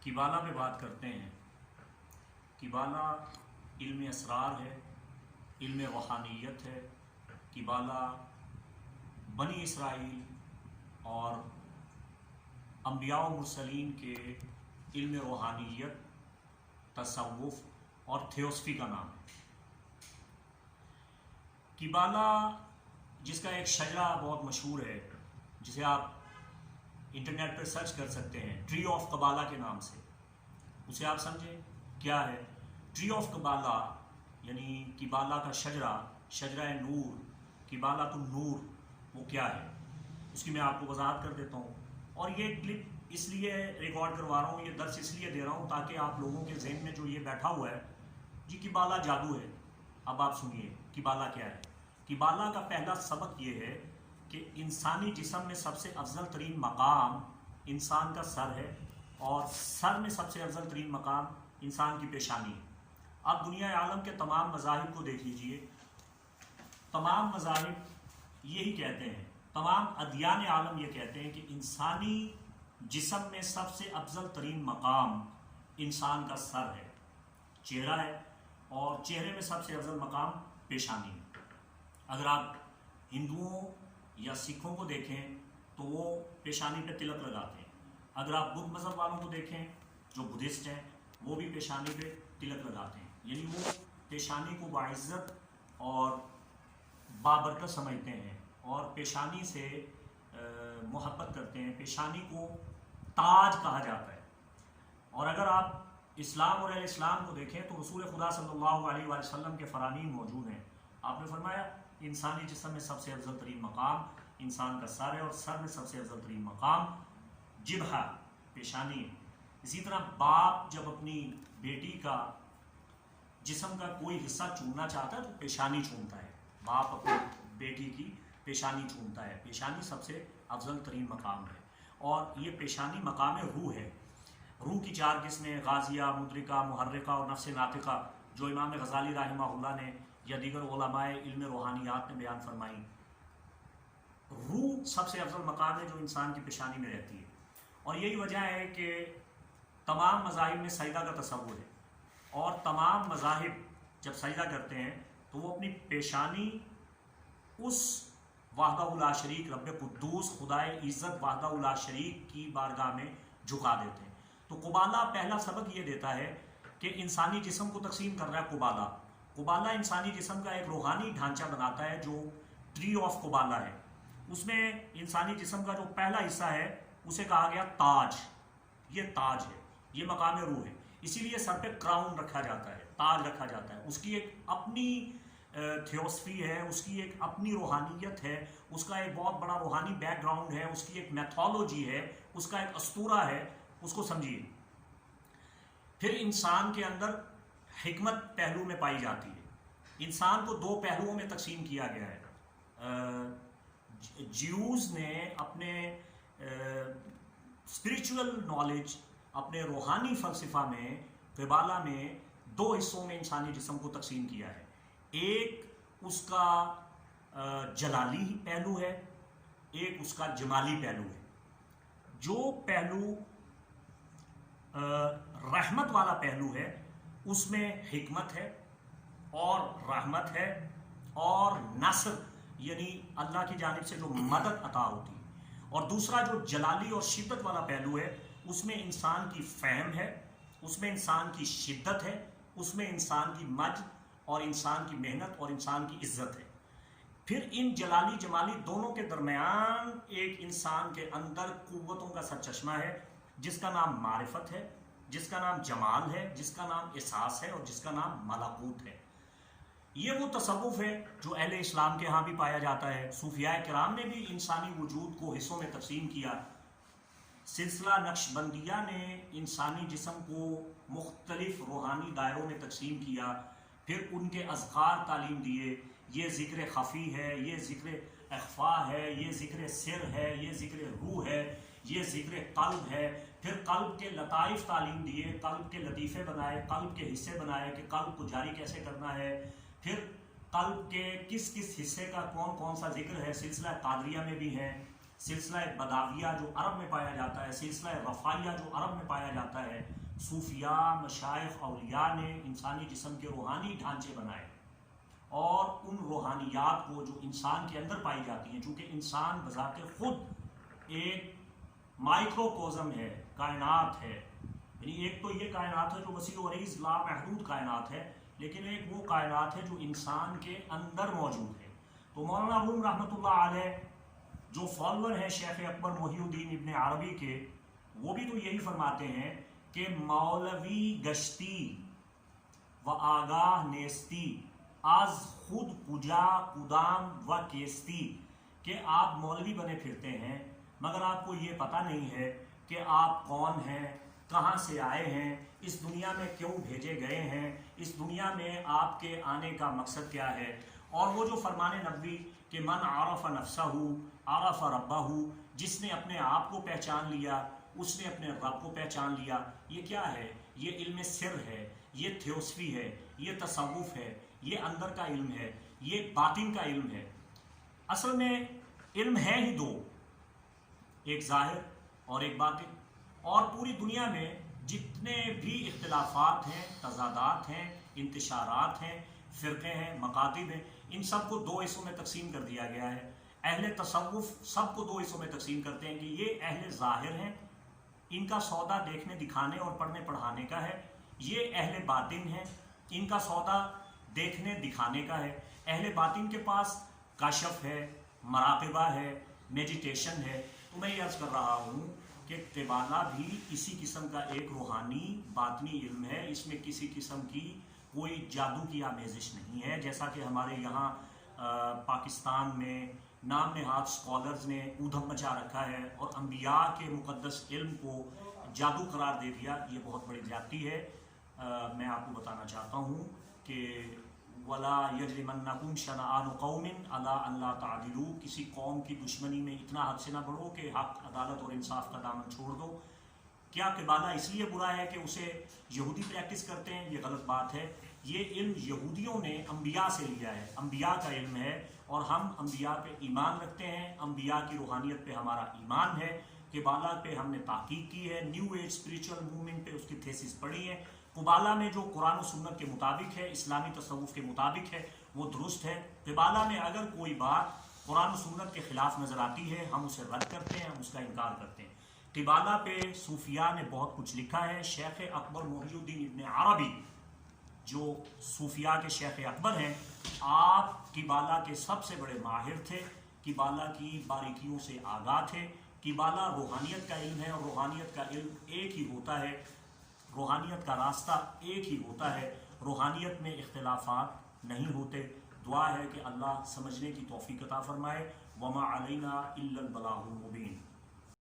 کبالہ پہ بات کرتے ہیں۔ کبالہ علم اسرار ہے، علم روحانیت ہے۔ کبالہ بنی اسرائیل اور انبیاء و مرسلین کے علم روحانیت، تصوف اور تھیوسفی کا نام ہے۔ کبالہ جس کا ایک شجرہ بہت مشہور ہے، جسے آپ انٹرنیٹ پر سرچ کر سکتے ہیں، ٹری آف کبالہ کے نام سے، اسے آپ سمجھیں کیا ہے۔ ٹری آف کبالہ یعنی کبالہ کا شجرہ، شجرہ نور، کبالہ النور، وہ کیا ہے، اس کی میں آپ کو وضاحت کر دیتا ہوں۔ اور یہ کلپ اس لیے ریکارڈ کروا رہا ہوں، یہ درس اس لیے دے رہا ہوں تاکہ آپ لوگوں کے ذہن میں جو یہ بیٹھا ہوا ہے جی کبالہ جادو ہے، اب آپ سنیے کبالہ کیا ہے۔ کبالہ کا پہلا سبق یہ ہے کہ انسانی جسم میں سب سے افضل ترین مقام انسان کا سر ہے، اور سر میں سب سے افضل ترین مقام انسان کی پیشانی ہے۔ اب دنیا عالم کے تمام مذاہب کو دیکھ لیجئے، تمام مذاہب یہی کہتے ہیں، تمام ادیان عالم یہ کہتے ہیں کہ انسانی جسم میں سب سے افضل ترین مقام انسان کا سر ہے، چہرہ ہے، اور چہرے میں سب سے افضل مقام پیشانی ہے۔ اگر آپ ہندوؤں یا سکھوں کو دیکھیں تو وہ پیشانی پہ تلک لگاتے ہیں۔ اگر آپ بدھ مذہب والوں کو دیکھیں جو بدھسٹ ہیں، وہ بھی پیشانی پہ تلک لگاتے ہیں، یعنی وہ پیشانی کو باعزت اور بابرکت سمجھتے ہیں اور پیشانی سے محبت کرتے ہیں، پیشانی کو تاج کہا جاتا ہے۔ اور اگر آپ اسلام اور اہل اسلام کو دیکھیں تو رسول خدا صلی اللہ علیہ وآلہ وسلم کے فرامین موجود ہیں۔ آپ نے فرمایا انسانی جسم میں سب سے افضل ترین مقام انسان کا سر ہے، اور سر میں سب سے افضل ترین مقام جبہہ، پیشانی ہے۔ اسی طرح باپ جب اپنی بیٹی کا جسم کا کوئی حصہ چومنا چاہتا ہے تو پیشانی چومتا ہے، باپ اپنی بیٹی کی پیشانی چومتا ہے۔ پیشانی سب سے افضل ترین مقام ہے، اور یہ پیشانی مقام روح ہے۔ روح کی چار قسمیں، غازیہ، مدرکہ، محرکہ اور نفس ناطقہ، جو امام غزالی رحمہ اللہ نے یا دیگر علماء علم روحانیات نے بیان فرمائی۔ روح سب سے افضل مقام ہے جو انسان کی پیشانی میں رہتی ہے، اور یہی وجہ ہے کہ تمام مذاہب میں سجدہ کا تصور ہے، اور تمام مذاہب جب سجدہ کرتے ہیں تو وہ اپنی پیشانی اس وحدہ لا شریک رب قدوس خدائے عزت وحدہ لا شریک کی بارگاہ میں جھکا دیتے ہیں۔ تو کبالہ پہلا سبق یہ دیتا ہے کہ انسانی جسم کو تقسیم کر رہا ہے کبالہ۔ کبالہ انسانی جسم کا ایک روحانی ڈھانچہ بناتا ہے جو ٹری آف کبالہ ہے۔ اس میں انسانی جسم کا جو پہلا حصہ ہے اسے کہا گیا تاج، یہ تاج ہے، یہ مقام روح ہے، اسی لیے سر پہ کراؤن رکھا جاتا ہے، تاج رکھا جاتا ہے۔ اس کی ایک اپنی تھیوسفی ہے، اس کی ایک اپنی روحانیت ہے، اس کا ایک بہت بڑا روحانی بیک گراؤنڈ ہے، اس کی ایک میتھولوجی ہے، اس کا ایک اسطورہ ہے، اس کو سمجھیے۔ پھر انسان کے اندر حکمت پہلو میں پائی جاتی ہے۔ انسان کو دو پہلوؤں میں تقسیم کیا گیا ہے۔ جیوز نے اپنے اسپریچول نالج، اپنے روحانی فلسفہ میں کبالہ میں دو حصوں میں انسانی جسم کو تقسیم کیا ہے۔ ایک اس کا جلالی پہلو ہے، ایک اس کا جمالی پہلو ہے۔ جو پہلو رحمت والا پہلو ہے اس میں حکمت ہے اور رحمت ہے اور نصر یعنی اللہ کی جانب سے جو مدد عطا ہوتی ہے، اور دوسرا جو جلالی اور شدت والا پہلو ہے اس میں انسان کی فہم ہے، اس میں انسان کی شدت ہے، اس میں انسان کی مجد اور انسان کی محنت اور انسان کی عزت ہے۔ پھر ان جلالی جمالی دونوں کے درمیان ایک انسان کے اندر قوتوں کا سرچشمہ ہے جس کا نام معرفت ہے، جس کا نام جمال ہے، جس کا نام احساس ہے، اور جس کا نام ملکوت ہے۔ یہ وہ تصوف ہے جو اہل اسلام کے ہاں بھی پایا جاتا ہے۔ صوفیاء کرام نے بھی انسانی وجود کو حصوں میں تقسیم کیا۔ سلسلہ نقشبندیہ نے انسانی جسم کو مختلف روحانی دائروں میں تقسیم کیا، پھر ان کے اذکار تعلیم دیے، یہ ذکر خفی ہے، یہ ذکر اخفا ہے، یہ ذکر سر ہے، یہ ذکر روح ہے، یہ ذکر قلب ہے۔ پھر قلب کے لطائف تعلیم دیے، قلب کے لطیفے بنائے، قلب کے حصے بنائے کہ قلب کو جاری کیسے کرنا ہے، پھر قلب کے کس کس حصے کا کون کون سا ذکر ہے۔ سلسلہ قادریہ میں بھی ہے، سلسلہ بداویہ جو عرب میں پایا جاتا ہے، سلسلہ رفاعیہ جو عرب میں پایا جاتا ہے، صوفیاء، مشائخ، اولیاء نے انسانی جسم کے روحانی ڈھانچے بنائے اور ان روحانیات کو جو انسان کے اندر پائی جاتی ہیں، چونکہ انسان بذات خود ایک مائکروکوزم ہے، کائنات ہے، یعنی ایک تو یہ کائنات ہے جو وسیع و عریض لامحدود کائنات ہے، لیکن ایک وہ کائنات ہے جو انسان کے اندر موجود ہے۔ تو مولانا روم رحمۃ اللہ علیہ جو فالوور ہیں شیخ اکبر محی الدین ابن عربی کے، وہ بھی تو یہی فرماتے ہیں کہ مولوی گشتی و آگاہ نیستی از خود کجا کدام و کیستی، کہ آپ مولوی بنے پھرتے ہیں مگر آپ کو یہ پتہ نہیں ہے کہ آپ کون ہیں، کہاں سے آئے ہیں، اس دنیا میں کیوں بھیجے گئے ہیں، اس دنیا میں آپ کے آنے کا مقصد کیا ہے۔ اور وہ جو فرمان نبوی کہ من عرف نفسہ عرف ربہ، جس نے اپنے آپ کو پہچان لیا اس نے اپنے رب کو پہچان لیا، یہ کیا ہے؟ یہ علم سر ہے، یہ تھیوسفی ہے، یہ تصوف ہے، یہ اندر کا علم ہے، یہ باطن کا علم ہے۔ اصل میں علم ہے ہی دو، ایک ظاہر اور ایک باطن، اور پوری دنیا میں جتنے بھی اختلافات ہیں، تضادات ہیں، انتشارات ہیں، فرقے ہیں، مکاتب ہیں، ان سب کو دو حصوں میں تقسیم کر دیا گیا ہے۔ اہل تصوف سب کو دو حصوں میں تقسیم کرتے ہیں کہ یہ اہل ظاہر ہیں، ان کا سودا دیکھنے دکھانے اور پڑھنے پڑھانے کا ہے، یہ اہل باطن ہیں، ان کا سودا دیکھنے دکھانے کا ہے۔ اہل باطن کے پاس کشف ہے، مراقبہ ہے، میڈیٹیشن ہے۔ تو میں یہ عرض کر رہا ہوں کہ قبالہ بھی اسی قسم کا ایک روحانی باطنی علم ہے، اس میں کسی قسم کی کوئی جادو کی آمیزش نہیں ہے، جیسا کہ ہمارے یہاں پاکستان میں نام نہاد اسکالرز نے اودھم مچا رکھا ہے اور انبیاء کے مقدس علم کو جادو قرار دے دیا۔ یہ بہت بڑی زیادتی ہے۔ میں آپ کو بتانا چاہتا ہوں کہ وَلَا يَجْرِمَنَّكُمْ شَنَآنُ قَوْمٍ عَلَىٰ أَن لَا تَعْدِلُوا، کسی قوم کی دشمنی میں اتنا حد سے نہ بڑھو کہ حق، عدالت اور انصاف کا دامن چھوڑ دو۔ کیا قبالہ اس لیے برا ہے کہ اسے یہودی پریکٹس کرتے ہیں؟ یہ غلط بات ہے۔ یہ علم یہودیوں نے انبیاء سے لیا ہے، انبیاء کا علم ہے، اور ہم انبیاء پہ ایمان رکھتے ہیں، انبیاء کی روحانیت پہ ہمارا ایمان ہے۔ قبالہ پہ ہم نے تحقیق کی ہے، نیو ایج اسپریچول موومنٹ پہ اس کی تھیسس پڑھی ہے۔ قبالہ میں جو قرآن و سنت کے مطابق ہے، اسلامی تصوف کے مطابق ہے، وہ درست ہے۔ قبالہ میں اگر کوئی بات قرآن و سنت کے خلاف نظر آتی ہے، ہم اسے رد کرتے ہیں، ہم اس کا انکار کرتے ہیں۔ قبالہ پہ صوفیاء نے بہت کچھ لکھا ہے۔ شیخ اکبر محی الدین ابن عربی جو صوفیاء کے شیخ اکبر ہیں، آپ قبالہ کے سب سے بڑے ماہر تھے، قبالہ کی باریکیوں سے آگاہ تھے۔ قبالہ روحانیت کا علم ہے، اور روحانیت کا علم ایک ہی ہوتا ہے، روحانیت کا راستہ ایک ہی ہوتا ہے، روحانیت میں اختلافات نہیں ہوتے۔ دعا ہے کہ اللہ سمجھنے کی توفیق عطا فرمائے۔ وما علینا الا البلاغ المبین۔